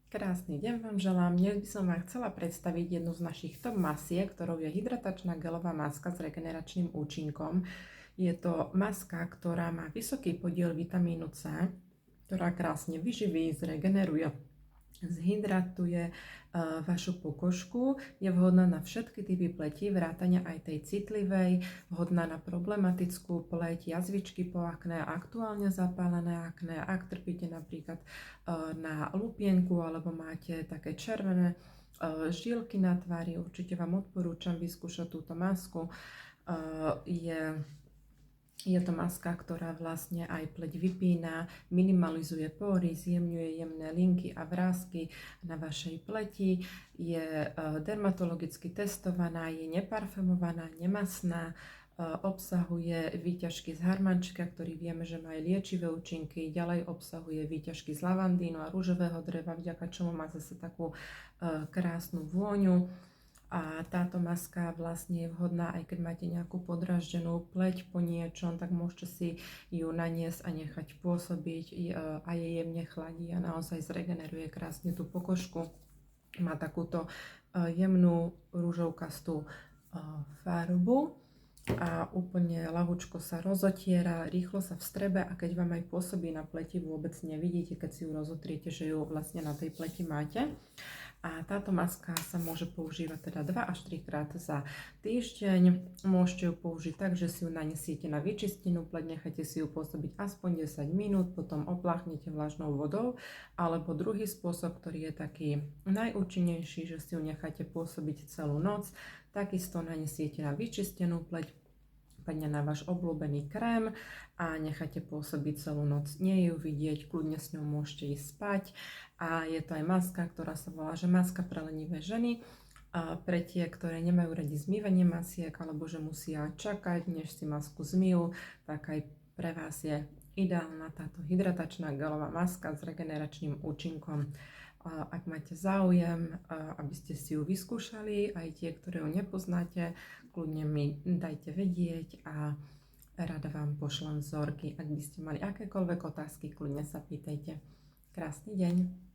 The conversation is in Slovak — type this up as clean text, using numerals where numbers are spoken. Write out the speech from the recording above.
Krásny deň vám želám. Dnes by som vám chcela predstaviť jednu z našich top masiek, ktorou je hydratačná gelová maska s regeneračným účinkom. Je to maska, ktorá má vysoký podiel vitamínu C, ktorá krásne vyživí, zregeneruje, zhydratuje vašu pokožku. Je vhodná na všetky typy pleti, vrátane aj tej citlivej, vhodná na problematickú pleť, jazvičky po akné, aktuálne zapálené akné, ak trpíte napríklad na lupienku alebo máte také červené žílky na tvári. Určite vám odporúčam vyskúšať túto masku. Je to maska, ktorá vlastne aj pleť vypína, minimalizuje pory, zjemňuje jemné linky a vrásky na vašej pleti. Je dermatologicky testovaná, je neparfumovaná, nemasná, obsahuje výťažky z harmančka, ktorý vieme, že má aj liečivé účinky. Ďalej obsahuje výťažky z lavandínu a rúžového dreva, vďaka čomu má zase takú krásnu vôňu. A táto maska vlastne je vhodná, aj keď máte nejakú podraždenú pleť po niečom, tak môžete si ju naniesť a nechať pôsobiť a je jemne chladí a naozaj zregeneruje krásne tú pokožku. Má takúto jemnú rúžovkastú farbu a úplne ľahučko sa rozotiera, rýchlo sa vstrebe a keď vám aj pôsobí na pleti, vôbec nevidíte, keď si ju rozotriete, že ju vlastne na tej pleti máte. A táto maska sa môže používať teda 2 až 3 krát za týždeň. Môžete ju použiť tak, že si ju nanesiete na vyčistenú pleť, nechajte si ju pôsobiť aspoň 10 minút, potom opláchnete vlažnou vodou, alebo druhý spôsob, ktorý je taký najúčinnejší, že si ju necháte pôsobiť celú noc, takisto nanesiete na vyčistenú pleť, na váš obľúbený krém a necháte pôsobiť celú noc. Nie je ju vidieť, kľudne s ňou môžete ísť spať. A je to aj maska, ktorá sa volá, že maska pre lenivé ženy. A pre tie, ktoré nemajú radi zmývanie masiek, alebo že musia čakať, než si masku zmyjú, tak aj pre vás je ideálna táto hydratačná gelová maska s regeneračným účinkom. Ak máte záujem, aby ste si ju vyskúšali, aj tie, ktoré ju nepoznáte, kľudne mi dajte vedieť a rada vám pošlem vzorky. Ak by ste mali akékoľvek otázky, kľudne sa pýtajte. Krásny deň.